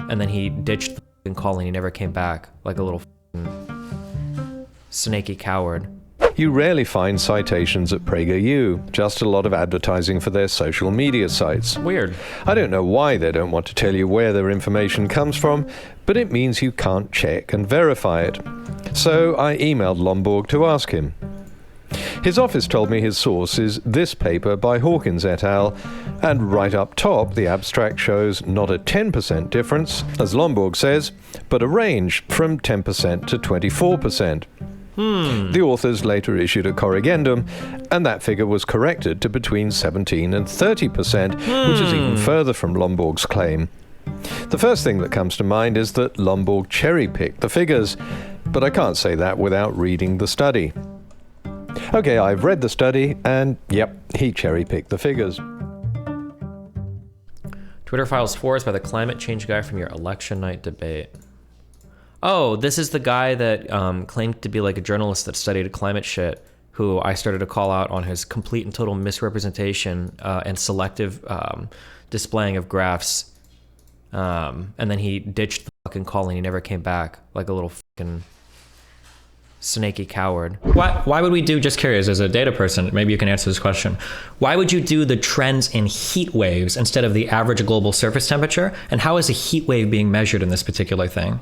and then he ditched the fucking call and he never came back, like a little snaky coward. You rarely find citations at PragerU, just a lot of advertising for their social media sites. Weird. I don't know why they don't want to tell you where their information comes from, but it means you can't check and verify it. So I emailed Lomborg to ask him. His office told me his source is this paper by Hawkins et al., and right up top the abstract shows not a 10% difference, as Lomborg says, but a range from 10% to 24%. The authors later issued a corrigendum, and that figure was corrected to between 17 and 30%, which is even further from Lomborg's claim. The first thing that comes to mind is that Lomborg cherry-picked the figures, but I can't say that without reading the study. Okay, I've read the study, and yep, he cherry-picked the figures. Twitter files forwards by the climate change guy from your election night debate. Oh, this is the guy that claimed to be like a journalist that studied climate shit, who I started to call out on his complete and total misrepresentation and selective displaying of graphs. And then he ditched the fucking call and he never came back, like a little fucking snaky coward. Why would we do, just curious, as a data person, maybe you can answer this question. Why would you do the trends in heat waves instead of the average global surface temperature? And how is a heat wave being measured in this particular thing?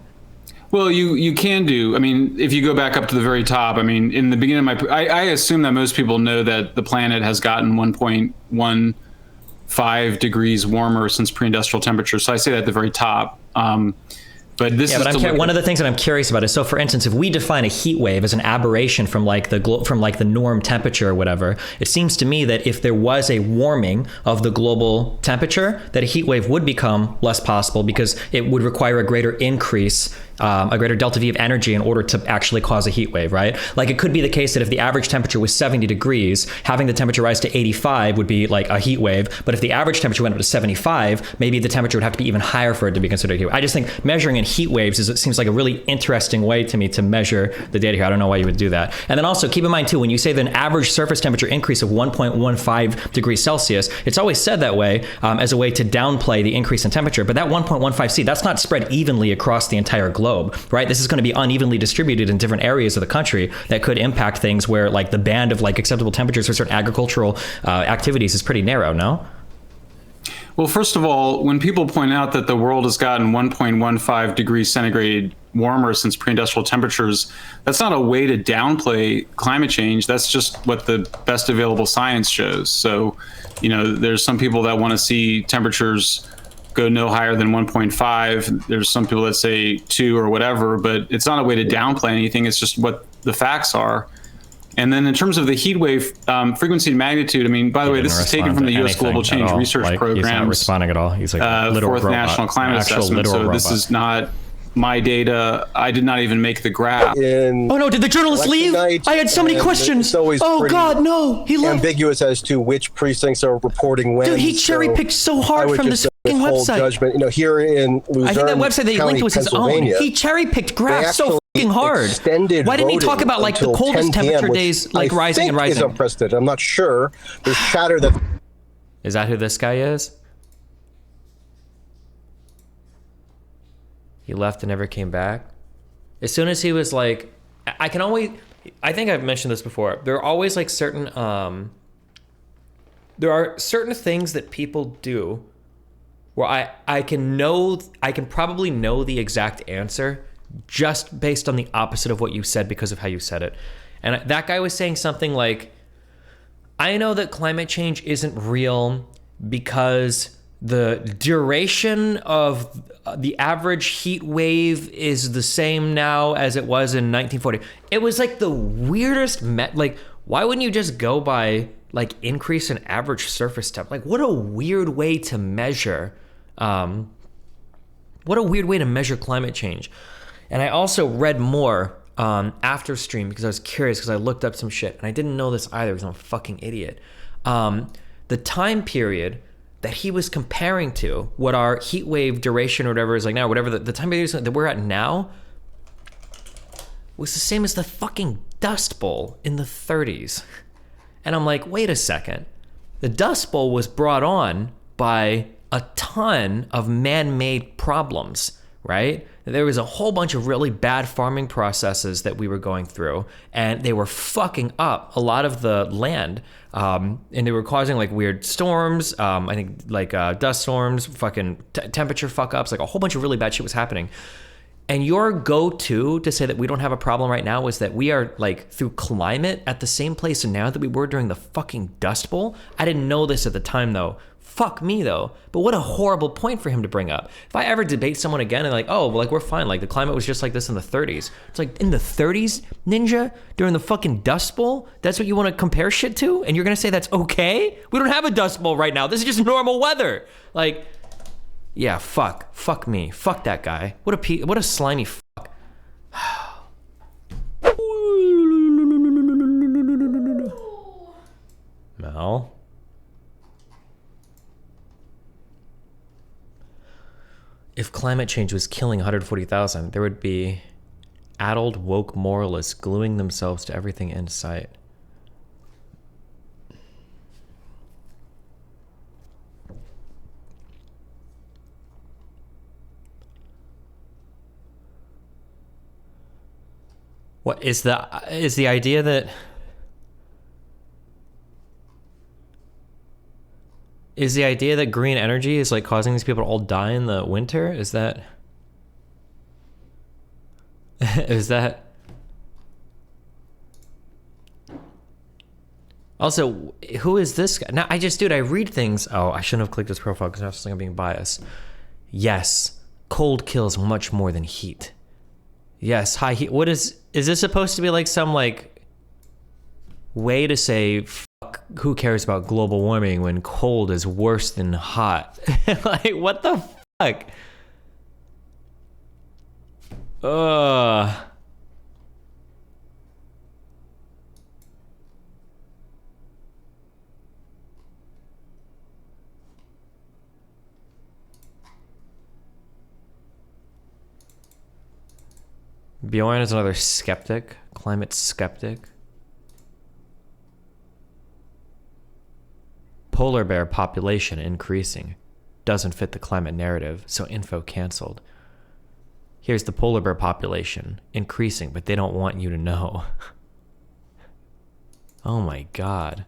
Well, you can do. I mean, if you go back up to the very top, I mean, in the beginning of I assume that most people know that the planet has gotten 1.15 degrees warmer since pre-industrial temperature. So I say that at the very top. But this one of the things that I'm curious about is, so for instance, if we define a heat wave as an aberration from like the norm temperature or whatever, it seems to me that if there was a warming of the global temperature, that a heat wave would become less possible because it would require a greater increase, a greater delta V of energy in order to actually cause a heat wave, right? Like it could be the case that if the average temperature was 70 degrees, having the temperature rise to 85 would be like a heat wave. But if the average temperature went up to 75, maybe the temperature would have to be even higher for it to be considered a heat wave. I just think measuring in heat waves it seems like a really interesting way to me to measure the data here. I don't know why you would do that. And then also keep in mind too, when you say that an average surface temperature increase of 1.15 degrees Celsius, it's always said that way as a way to downplay the increase in temperature. But that 1.15 C, that's not spread evenly across the entire globe, right? This is going to be unevenly distributed in different areas of the country that could impact things where like the band of like acceptable temperatures for certain agricultural activities is pretty narrow, no? Well, first of all, when people point out that the world has gotten 1.15 degrees centigrade warmer since pre-industrial temperatures, that's not a way to downplay climate change. That's just what the best available science shows. So, you know, there's some people that want to see temperatures go no higher than 1.5. There's some people that say 2 or whatever, but it's not a way to downplay anything. It's just what the facts are. And then in terms of the heat wave frequency and magnitude, I mean, by the way, this is taken from the U.S. Global Change Research Program's He's not responding at all. He's like fourth National Climate Assessment. So this is not my data. I did not even make the graph. Oh no, did the journalist leave? I had so many questions. Oh God, no, he left. Ambiguous as to which precincts are reporting when. Dude, he cherry picked so hard from this fucking website. Judgment. You know, here in Luzerne, I think that website that he linked was his own. He cherry picked graphs so fucking hard. Why didn't he talk about like the coldest temperature days, like rising and rising? Is unprecedented. I'm not sure. There's chatter that. Is that who this guy is? He left and never came back. As soon as he was like, I think I've mentioned this before. There are always like certain, there are certain things that people do where I can probably know the exact answer just based on the opposite of what you said because of how you said it. And that guy was saying something like, I know that climate change isn't real because the duration of the average heat wave is the same now as it was in 1940. It was like the weirdest, like, why wouldn't you just go by like increase in average surface temp? Like, what a weird way to measure, climate change. And I also read more after stream because I was curious because I looked up some shit and I didn't know this either because I'm a fucking idiot. The time period that he was comparing to, what our heat wave duration or whatever is like now, whatever the time period that we're at now, was the same as the fucking Dust Bowl in the 30s. And I'm like, wait a second. The Dust Bowl was brought on by a ton of man-made problems, right? There was a whole bunch of really bad farming processes that we were going through, and they were fucking up a lot of the land, and they were causing like weird storms, I think like dust storms, fucking temperature fuck-ups, like a whole bunch of really bad shit was happening. And your go-to to say that we don't have a problem right now was that we are like through climate at the same place now that we were during the fucking Dust Bowl. I didn't know this at the time though. Fuck me though. But what a horrible point for him to bring up. If I ever debate someone again and like, oh, well, like we're fine. Like the climate was just like this in the 30s. It's like in the 30s, Ninja, during the fucking Dust Bowl? That's what you want to compare shit to? And you're going to say that's okay? We don't have a Dust Bowl right now. This is just normal weather. Like, yeah, fuck me, fuck that guy. What a slimy fuck. Mel. If climate change was killing 140,000, there would be addled woke moralists gluing themselves to everything in sight. What is the idea that green energy is like causing these people to all die in the winter? Is that also, who is this guy? Now I read things. Oh, I shouldn't have clicked his profile because I was thinking I'm being biased. Yes, cold kills much more than heat. Yes, high heat. What is this supposed to be like some like way to say fuck, who cares about global warming when cold is worse than hot? Like what the fuck? Bjorn is another skeptic, climate skeptic. Polar bear population increasing. Doesn't fit the climate narrative, so info canceled. Here's the polar bear population increasing, but they don't want you to know. Oh my god.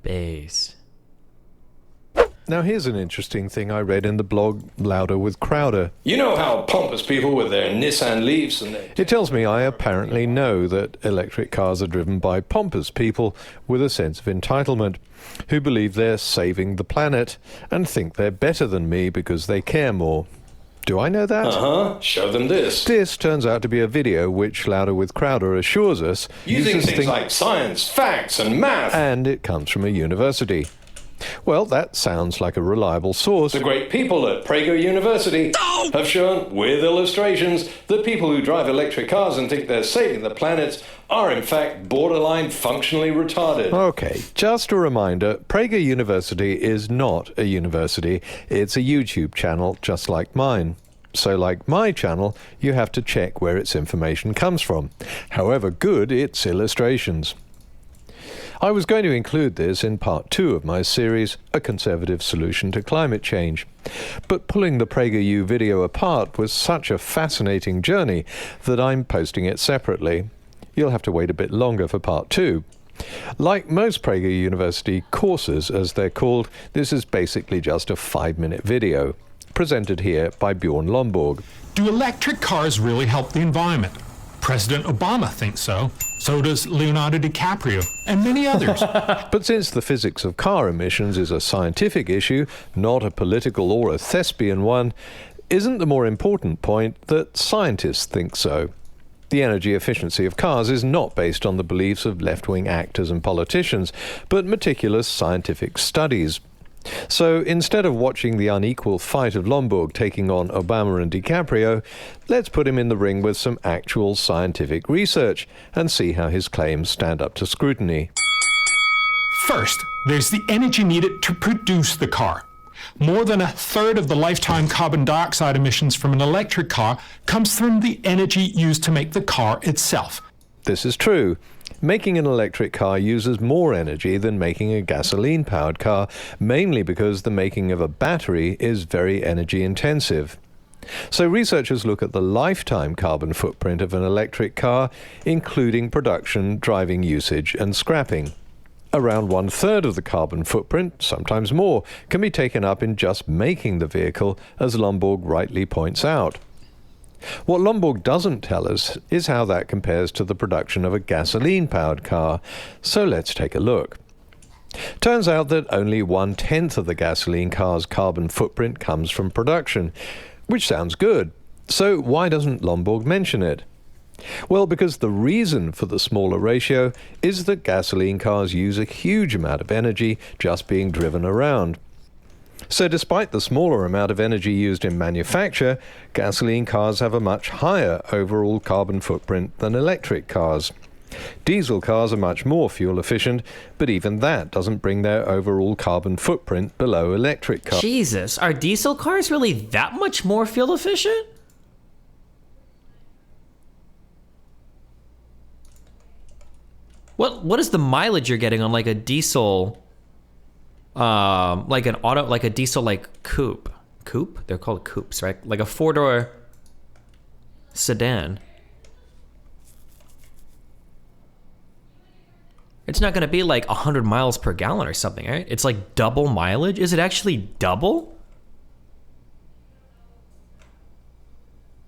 Base. Now here's an interesting thing I read in the blog Louder with Crowder. You know how pompous people with their Nissan Leafs and their... It tells me I apparently know that electric cars are driven by pompous people with a sense of entitlement, who believe they're saving the planet and think they're better than me because they care more. Do I know that? Uh-huh. Show them this. This turns out to be a video which Louder with Crowder assures us using things like science, facts, and math. And it comes from a university. Well, that sounds like a reliable source. The great people at Prager University have shown, with illustrations, that people who drive electric cars and think they're saving the planet are in fact borderline functionally retarded. Okay, just a reminder, Prager University is not a university. It's a YouTube channel just like mine. So like my channel, you have to check where its information comes from, however good its illustrations. I was going to include this in part 2 of my series, A Conservative Solution to Climate Change. But pulling the PragerU video apart was such a fascinating journey that I'm posting it separately. You'll have to wait a bit longer for part 2. Like most Prager University courses, as they're called, this is basically just a 5-minute video, presented here by Bjorn Lomborg. Do electric cars really help the environment? President Obama thinks so. So does Leonardo DiCaprio and many others. But since the physics of car emissions is a scientific issue, not a political or a thespian one, isn't the more important point that scientists think so? The energy efficiency of cars is not based on the beliefs of left-wing actors and politicians, but meticulous scientific studies. So instead of watching the unequal fight of Lomborg taking on Obama and DiCaprio, let's put him in the ring with some actual scientific research and see how his claims stand up to scrutiny. First, there's the energy needed to produce the car. More than a third of the lifetime carbon dioxide emissions from an electric car comes from the energy used to make the car itself. This is true. Making an electric car uses more energy than making a gasoline-powered car, mainly because the making of a battery is very energy intensive. So researchers look at the lifetime carbon footprint of an electric car, including production, driving usage, and scrapping. Around 1/3 of the carbon footprint, sometimes more, can be taken up in just making the vehicle, as Lomborg rightly points out. What Lomborg doesn't tell us is how that compares to the production of a gasoline-powered car, so let's take a look. Turns out that only 1/10 of the gasoline car's carbon footprint comes from production, which sounds good. So why doesn't Lomborg mention it? Well, because the reason for the smaller ratio is that gasoline cars use a huge amount of energy just being driven around. So despite the smaller amount of energy used in manufacture, gasoline cars have a much higher overall carbon footprint than electric cars. Diesel cars are much more fuel efficient, but even that doesn't bring their overall carbon footprint below electric cars. Jesus, are diesel cars really that much more fuel efficient? What is the mileage you're getting on like a diesel, like a diesel like coupe? Coupe? They're called coupes, right? Like a 4-door sedan. It's not going to be like 100 miles per gallon or something, right? It's like double mileage. Is it actually double?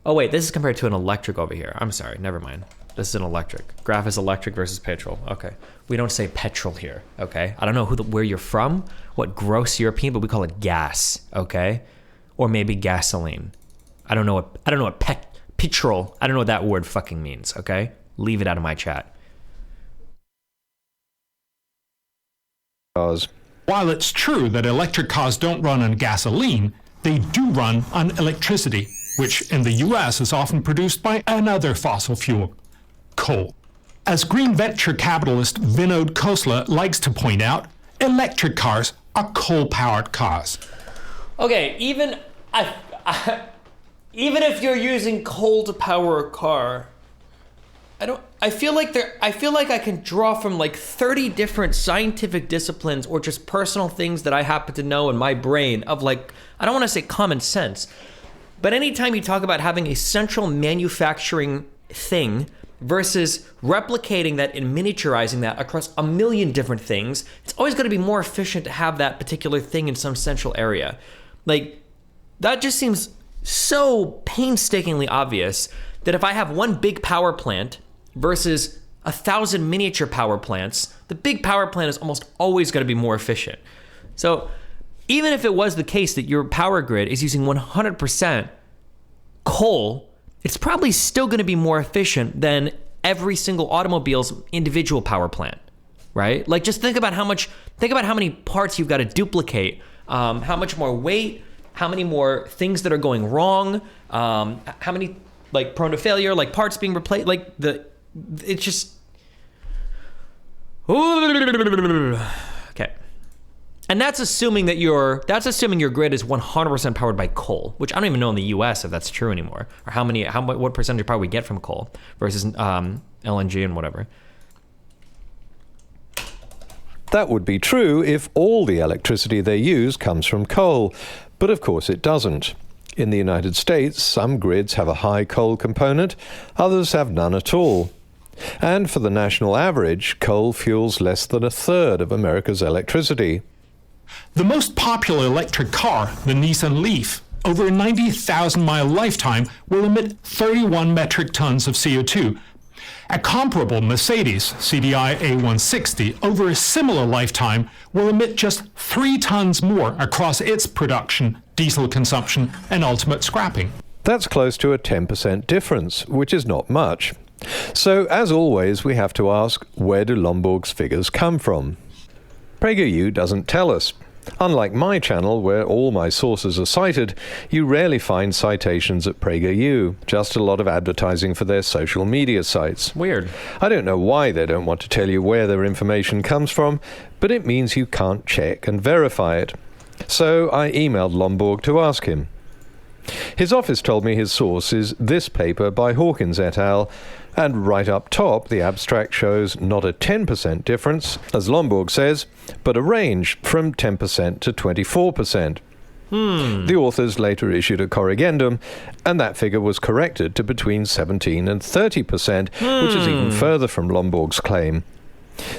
Oh wait, this is compared to an electric over here. I'm sorry, never mind. This is an electric. Graph is electric versus petrol. Okay, we don't say petrol here. Okay, I don't know where you're from, what gross European, but we call it gas. Okay, or maybe gasoline. I don't know what petrol. I don't know what that word fucking means. Okay, leave it out of my chat. While it's true that electric cars don't run on gasoline, they do run on electricity, which in the US is often produced by another fossil fuel, coal. As green venture capitalist Vinod Khosla likes to point out, electric cars are coal-powered cars. Okay, even if you're using coal to power a car, I feel like I can draw from like 30 different scientific disciplines or just personal things that I happen to know in my brain of like, I don't want to say common sense, but anytime you talk about having a central manufacturing thing versus replicating that and miniaturizing that across a million different things, it's always going to be more efficient to have that particular thing in some central area. Like, that just seems so painstakingly obvious that if I have one big power plant versus 1,000 miniature power plants, the big power plant is almost always going to be more efficient. So even if it was the case that your power grid is using 100% coal, it's probably still going to be more efficient than every single automobile's individual power plant, right? Like, just think about how many parts you've got to duplicate, how much more weight, how many more things that are going wrong, how many like prone to failure, like parts being replaced, like it's just okay. And that's assuming your grid is 100% powered by coal, which I don't even know in the US if that's true anymore, or what percentage of power we get from coal versus LNG and whatever. That would be true if all the electricity they use comes from coal, but of course it doesn't. In the United States, some grids have a high coal component, others have none at all. And for the national average, coal fuels less than 1/3 of America's electricity. The most popular electric car, the Nissan Leaf, over a 90,000-mile lifetime, will emit 31 metric tons of CO2. A comparable Mercedes CDI A160 over a similar lifetime will emit just 3 tons more across its production, diesel consumption, and ultimate scrapping. That's close to a 10% difference, which is not much. So, as always, we have to ask, where do Lomborg's figures come from? PragerU doesn't tell us. Unlike my channel, where all my sources are cited, you rarely find citations at PragerU, just a lot of advertising for their social media sites. Weird. I don't know why they don't want to tell you where their information comes from, but it means you can't check and verify it. So I emailed Lomborg to ask him. His office told me his source is this paper by Hawkins et al., and right up top the abstract shows not a 10% difference, as Lomborg says, but a range from 10% to 24%. The authors later issued a corrigendum, and that figure was corrected to between 17 and 30%, which is even further from Lomborg's claim.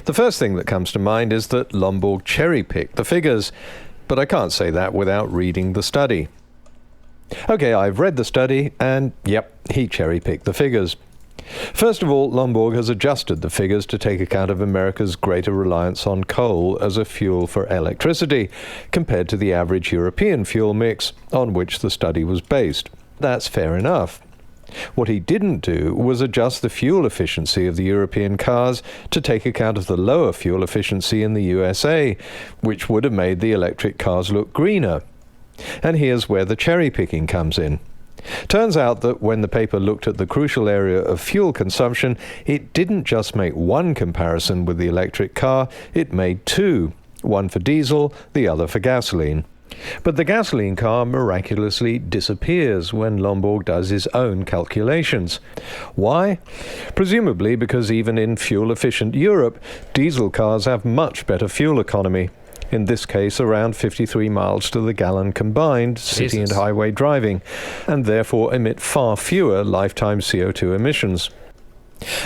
The first thing that comes to mind is that Lomborg cherry-picked the figures, but I can't say that without reading the study. Okay, I've read the study, and yep, he cherry-picked the figures. First of all, Lomborg has adjusted the figures to take account of America's greater reliance on coal as a fuel for electricity, compared to the average European fuel mix on which the study was based. That's fair enough. What he didn't do was adjust the fuel efficiency of the European cars to take account of the lower fuel efficiency in the USA, which would have made the electric cars look greener. And here's where the cherry-picking comes in. Turns out that when the paper looked at the crucial area of fuel consumption, it didn't just make one comparison with the electric car, it made two, one for diesel, the other for gasoline. But the gasoline car miraculously disappears when Lomborg does his own calculations. Why? Presumably because even in fuel-efficient Europe, diesel cars have much better fuel economy. In this case, around 53 miles to the gallon combined, city and highway driving, and therefore emit far fewer lifetime CO2 emissions.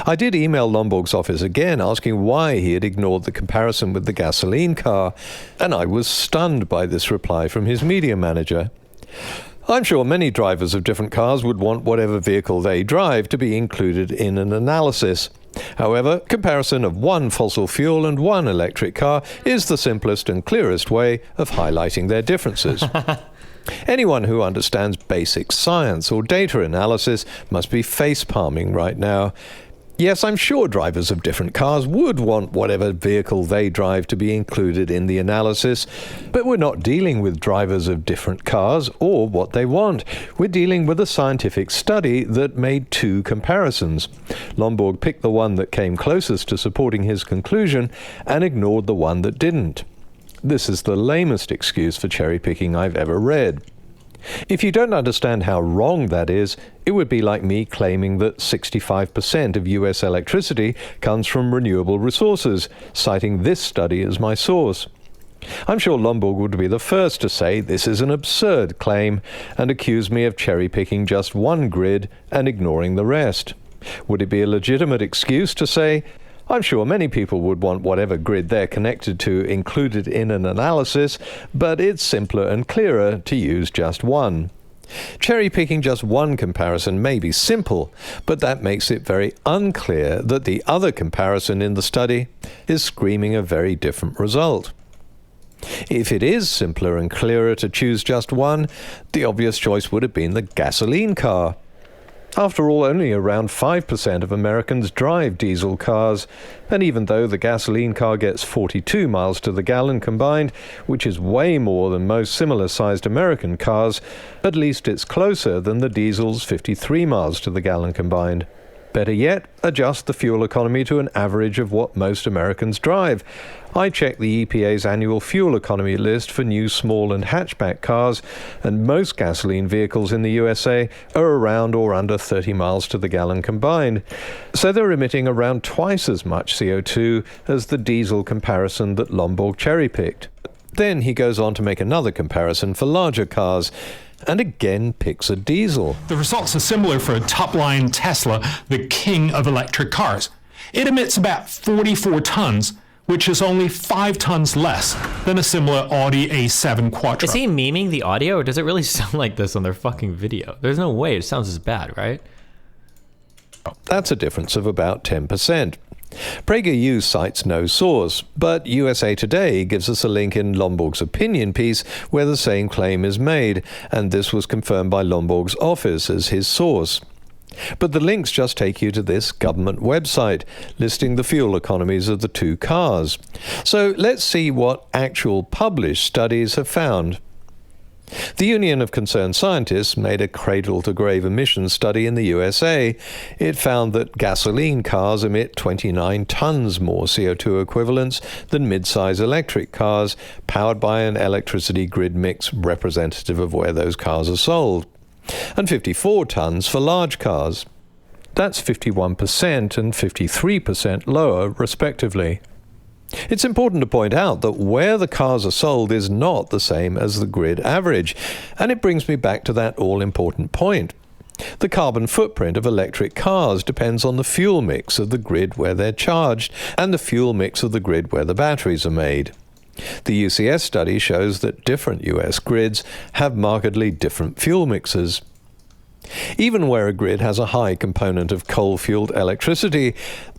I did email Lomborg's office again asking why he had ignored the comparison with the gasoline car, and I was stunned by this reply from his media manager. I'm sure many drivers of different cars would want whatever vehicle they drive to be included in an analysis. However, comparison of one fossil fuel and one electric car is the simplest and clearest way of highlighting their differences. Anyone who understands basic science or data analysis must be face-palming right now. Yes, I'm sure drivers of different cars would want whatever vehicle they drive to be included in the analysis, but we're not dealing with drivers of different cars or what they want. We're dealing with a scientific study that made two comparisons. Lomborg picked the one that came closest to supporting his conclusion and ignored the one that didn't. This is the lamest excuse for cherry-picking I've ever read. If you don't understand how wrong that is, it would be like me claiming that 65% of US electricity comes from renewable resources, citing this study as my source. I'm sure Lomborg would be the first to say this is an absurd claim and accuse me of cherry-picking just one grid and ignoring the rest. Would it be a legitimate excuse to say, I'm sure many people would want whatever grid they're connected to included in an analysis, but it's simpler and clearer to use just one. Cherry-picking just one comparison may be simple, but that makes it very unclear that the other comparison in the study is screaming a very different result. If it is simpler and clearer to choose just one, the obvious choice would have been the gasoline car. After all, only around 5% of Americans drive diesel cars, and even though the gasoline car gets 42 miles to the gallon combined, which is way more than most similar-sized American cars, at least it's closer than the diesel's 53 miles to the gallon combined. Better yet, adjust the fuel economy to an average of what most Americans drive. I checked the EPA's annual fuel economy list for new small and hatchback cars, and most gasoline vehicles in the USA are around or under 30 miles to the gallon combined. So they're emitting around twice as much CO2 as the diesel comparison that Lomborg cherry-picked. Then he goes on to make another comparison for larger cars, and again picks a diesel. The results are similar for a top-line Tesla, the king of electric cars. It emits about 44 tons, which is only 5 tons less than a similar Audi A7 Quattro. Is he memeing the audio, or does it really sound like this on their fucking video? There's no way it sounds as bad, right? That's a difference of about 10%. PragerU cites no source, but USA Today gives us a link in Lomborg's opinion piece where the same claim is made, and this was confirmed by Lomborg's office as his source. But the links just take you to this government website, listing the fuel economies of the two cars. So let's see what actual published studies have found. The Union of Concerned Scientists made a cradle-to-grave emissions study in the USA. It found that gasoline cars emit 29 tons more CO2 equivalents than mid-size electric cars powered by an electricity grid mix representative of where those cars are sold. and 54 tons for large cars. That's 51% and 53% lower, respectively. It's important to point out that where the cars are sold is not the same as the grid average, and it brings me back to that all-important point. The carbon footprint of electric cars depends on the fuel mix of the grid where they're charged and the fuel mix of the grid where the batteries are made. The UCS study shows that different US grids have markedly different fuel mixes. Even where a grid has a high component of coal-fueled electricity,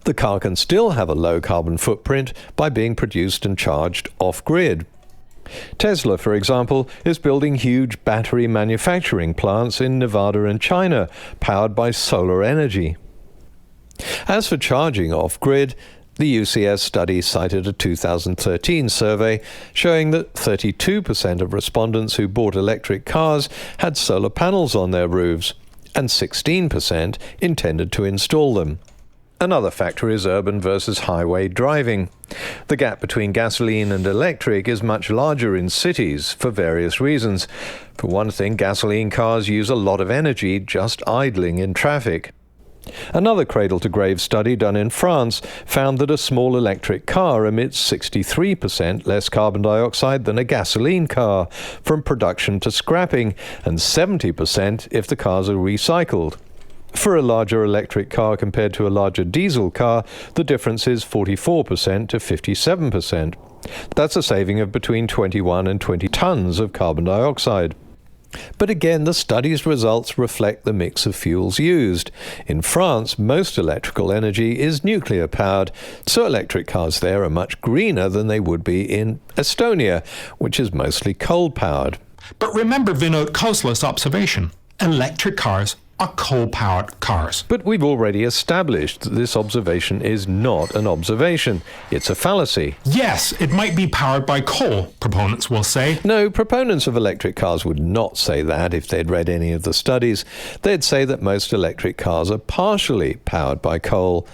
the car can still have a low carbon footprint by being produced and charged off-grid. Tesla, for example, is building huge battery manufacturing plants in Nevada and China, powered by solar energy. As for charging off-grid, the UCS study cited a 2013 survey showing that 32% of respondents who bought electric cars had solar panels on their roofs, and 16% intended to install them. Another factor is urban versus highway driving. The gap between gasoline and electric is much larger in cities for various reasons. For one thing, gasoline cars use a lot of energy just idling in traffic. Another cradle-to-grave study done in France found that a small electric car emits 63% less carbon dioxide than a gasoline car from production to scrapping, and 70% if the cars are recycled. For a larger electric car compared to a larger diesel car, the difference is 44% to 57%. That's a saving of between 21 and 20 tons of carbon dioxide. But again, the study's results reflect the mix of fuels used. In France, most electrical energy is nuclear-powered, so electric cars there are much greener than they would be in Estonia, which is mostly coal-powered. But remember Vinod Khosla's observation. Electric cars are coal-powered cars. But we've already established that this observation is not an observation. It's a fallacy. Yes, it might be powered by coal, proponents will say. No, proponents of electric cars would not say that if they'd read any of the studies. They'd say that most electric cars are partially powered by coal,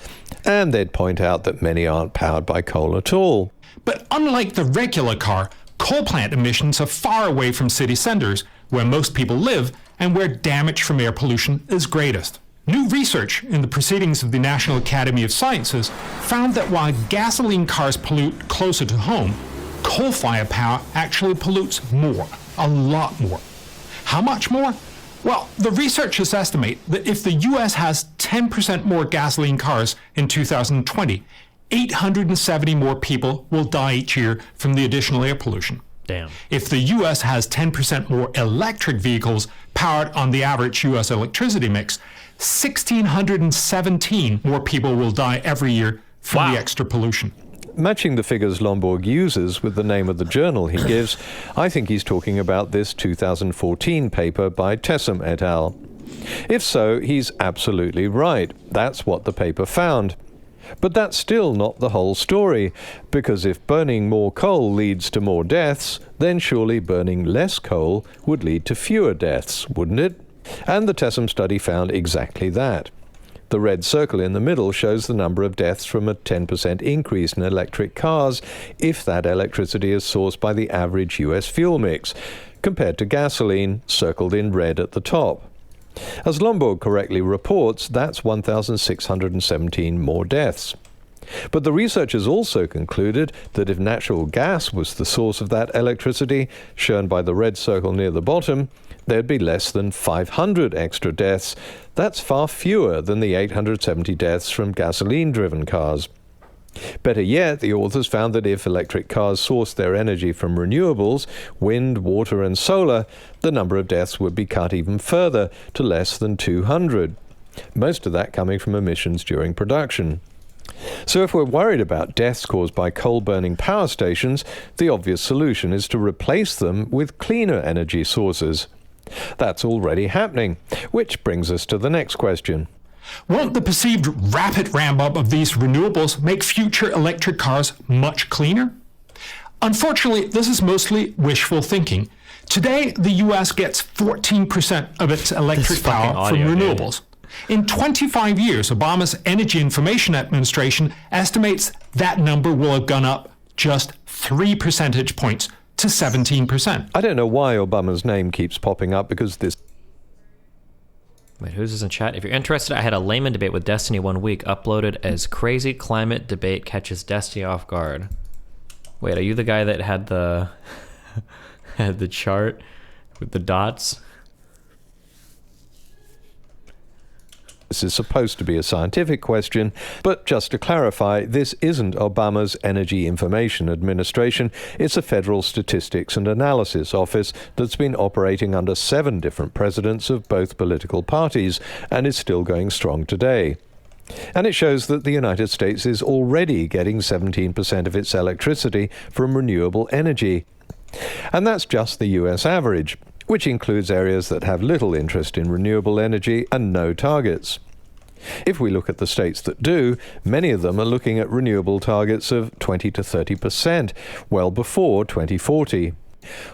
and they'd point out that many aren't powered by coal at all. But unlike the regular car, coal plant emissions are far away from city centers, where most people live, and where damage from air pollution is greatest. New research in the Proceedings of the National Academy of Sciences found that while gasoline cars pollute closer to home, coal-fired power actually pollutes more, a lot more. How much more? Well, the researchers estimate that if the US has 10% more gasoline cars in 2020, 870 more people will die each year from the additional air pollution. Damn. If the U.S. has 10% more electric vehicles powered on the average U.S. electricity mix, 1,617 more people will die every year from the extra pollution. Matching the figures Lomborg uses with the name of the journal he gives, I think he's talking about this 2014 paper by Tessum et al. If so, he's absolutely right. That's what the paper found. But that's still not the whole story, because if burning more coal leads to more deaths, then surely burning less coal would lead to fewer deaths, wouldn't it? And the Tessum study found exactly that. The red circle in the middle shows the number of deaths from a 10% increase in electric cars if that electricity is sourced by the average US fuel mix, compared to gasoline, circled in red at the top. As Lomborg correctly reports, that's 1,617 more deaths. But the researchers also concluded that if natural gas was the source of that electricity, shown by the red circle near the bottom, there'd be less than 500 extra deaths. That's far fewer than the 870 deaths from gasoline-driven cars. Better yet, the authors found that if electric cars sourced their energy from renewables, wind, water and solar, the number of deaths would be cut even further to less than 200, most of that coming from emissions during production. So if we're worried about deaths caused by coal-burning power stations, the obvious solution is to replace them with cleaner energy sources. That's already happening, which brings us to the next question. Won't the perceived rapid ramp-up of these renewables make future electric cars much cleaner? Unfortunately, this is mostly wishful thinking. Today, the U.S. gets 14% of its electric power from renewables. In 25 years, Obama's Energy Information Administration estimates that number will have gone up just 3 percentage points to 17%. I don't know why Obama's name keeps popping up, because this Wait, who's this in chat? If you're interested, I had a layman debate with Destiny 1 week, uploaded as crazy climate debate catches Destiny off guard. Wait, are you the guy that had the had the chart with the dots? This is supposed to be a scientific question, but just to clarify, this isn't Obama's Energy Information Administration. It's a Federal Statistics and Analysis Office that's been operating under 7 different presidents of both political parties and is still going strong today. And it shows that the United States is already getting 17% of its electricity from renewable energy. And that's just the US average, which includes areas that have little interest in renewable energy and no targets. If we look at the states that do, many of them are looking at renewable targets of 20 to 30%, well before 2040.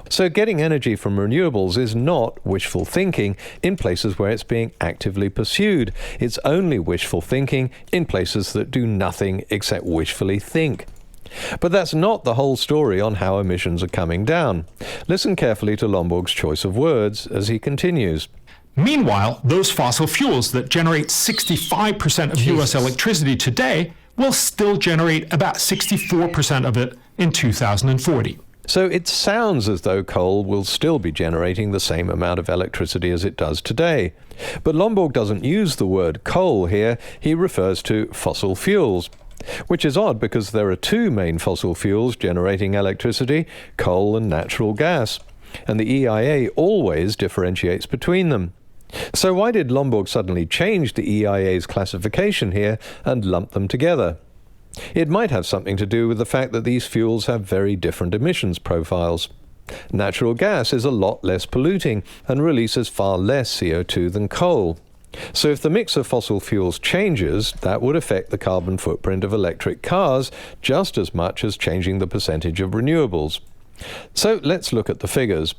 So getting energy from renewables is not wishful thinking in places where it's being actively pursued. It's only wishful thinking in places that do nothing except wishfully think. But that's not the whole story on how emissions are coming down. Listen carefully to Lomborg's choice of words as he continues. Meanwhile, those fossil fuels that generate 65% of U.S. electricity today will still generate about 64% of it in 2040. So it sounds as though coal will still be generating the same amount of electricity as it does today. But Lomborg doesn't use the word coal here, he refers to fossil fuels. Which is odd because there are 2 main fossil fuels generating electricity, coal and natural gas. And the EIA always differentiates between them. So why did Lomborg suddenly change the EIA's classification here and lump them together? It might have something to do with the fact that these fuels have very different emissions profiles. Natural gas is a lot less polluting and releases far less CO2 than coal. So if the mix of fossil fuels changes, that would affect the carbon footprint of electric cars just as much as changing the percentage of renewables. So let's look at the figures.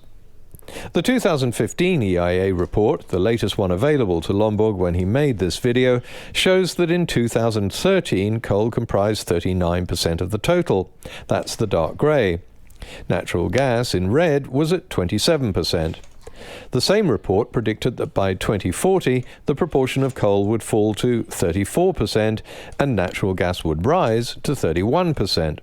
The 2015 EIA report, the latest one available to Lomborg when he made this video, shows that in 2013 coal comprised 39% of the total. That's the dark grey. Natural gas, in red, was at 27%. The same report predicted that by 2040 the proportion of coal would fall to 34% and natural gas would rise to 31%.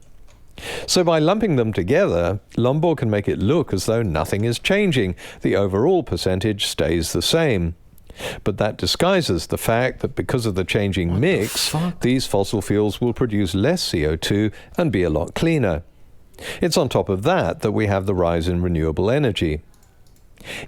So by lumping them together, Lomborg can make it look as though nothing is changing. The overall percentage stays the same. But that disguises the fact that because of the changing mix, these fossil fuels will produce less CO2 and be a lot cleaner. It's on top of that that we have the rise in renewable energy.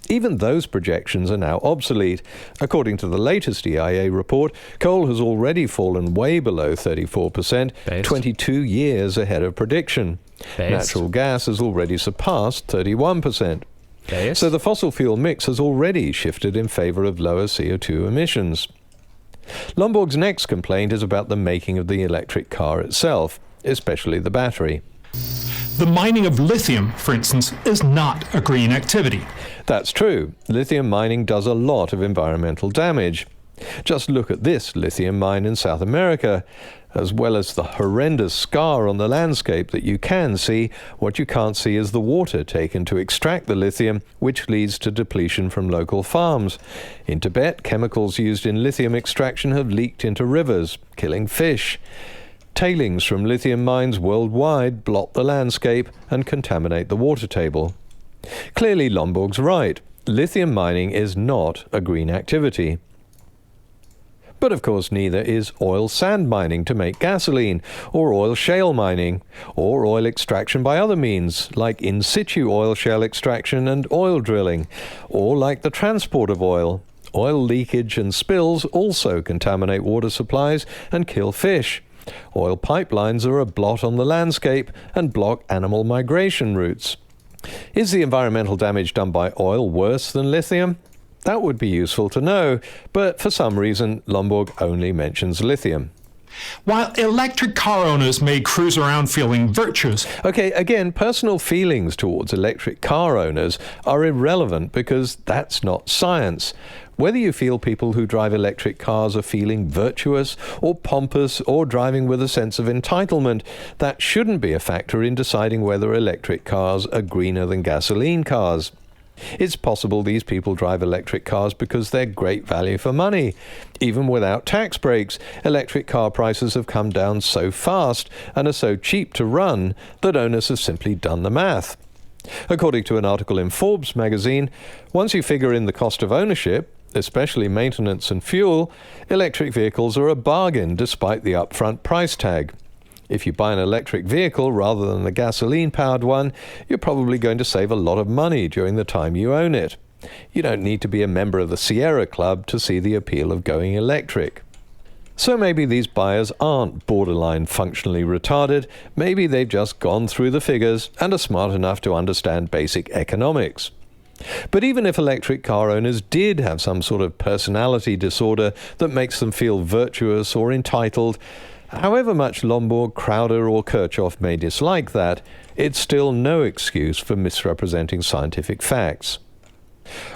Even those projections are now obsolete. According to the latest EIA report, coal has already fallen way below 34%, 22 years ahead of prediction. Natural gas has already surpassed 31%. So the fossil fuel mix has already shifted in favor of lower CO2 emissions. Lomborg's next complaint is about the making of the electric car itself, especially the battery. The mining of lithium, for instance, is not a green activity. That's true. Lithium mining does a lot of environmental damage. Just look at this lithium mine in South America. As well as the horrendous scar on the landscape that you can see, what you can't see is the water taken to extract the lithium, which leads to depletion from local farms. In Tibet, chemicals used in lithium extraction have leaked into rivers, killing fish. Tailings from lithium mines worldwide blot the landscape and contaminate the water table. Clearly, Lomborg's right. Lithium mining is not a green activity. But of course neither is oil sand mining to make gasoline, or oil shale mining, or oil extraction by other means, like in situ oil shale extraction and oil drilling, or like the transport of oil. Oil leakage and spills also contaminate water supplies and kill fish. Oil pipelines are a blot on the landscape and block animal migration routes. Is the environmental damage done by oil worse than lithium? That would be useful to know, but for some reason, Lomborg only mentions lithium. While electric car owners may cruise around feeling virtuous. Okay, again, personal feelings towards electric car owners are irrelevant because that's not science. Whether you feel people who drive electric cars are feeling virtuous or pompous or driving with a sense of entitlement, that shouldn't be a factor in deciding whether electric cars are greener than gasoline cars. It's possible these people drive electric cars because they're great value for money. Even without tax breaks, electric car prices have come down so fast and are so cheap to run that owners have simply done the math. According to an article in Forbes magazine, once you figure in the cost of ownership, especially maintenance and fuel, electric vehicles are a bargain despite the upfront price tag. If you buy an electric vehicle rather than a gasoline-powered one, you're probably going to save a lot of money during the time you own it. You don't need to be a member of the Sierra Club to see the appeal of going electric. So maybe these buyers aren't borderline functionally retarded, maybe they've just gone through the figures and are smart enough to understand basic economics. But even if electric car owners did have some sort of personality disorder that makes them feel virtuous or entitled, however much Lomborg, Crowder or Kirchhoff may dislike that, it's still no excuse for misrepresenting scientific facts.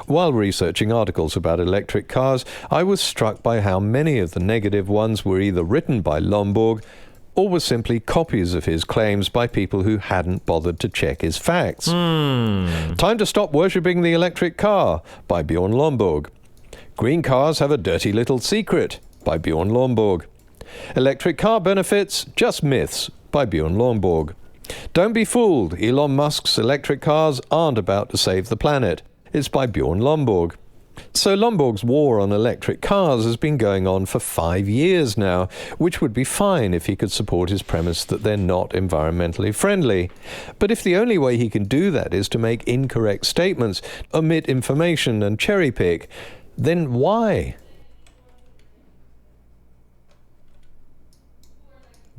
While researching articles about electric cars, I was struck by how many of the negative ones were either written by Lomborg or were simply copies of his claims by people who hadn't bothered to check his facts. Time to Stop Worshipping the Electric Car by Bjorn Lomborg. Green Cars Have a Dirty Little Secret by Bjorn Lomborg. Electric Car Benefits, Just Myths by Bjorn Lomborg. Don't be fooled, Elon Musk's electric cars aren't about to save the planet. It's by Bjorn Lomborg. So Lomborg's war on electric cars has been going on for 5 years now, which would be fine if he could support his premise that they're not environmentally friendly. But if the only way he can do that is to make incorrect statements, omit information and cherry pick, then why?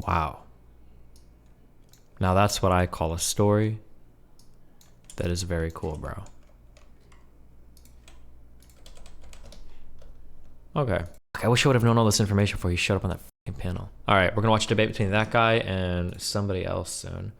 Wow. Now that's what I call a story that is very cool, bro. Okay. I wish I would have known all this information before he showed up on that fucking panel. All right, we're gonna watch a debate between that guy and somebody else soon.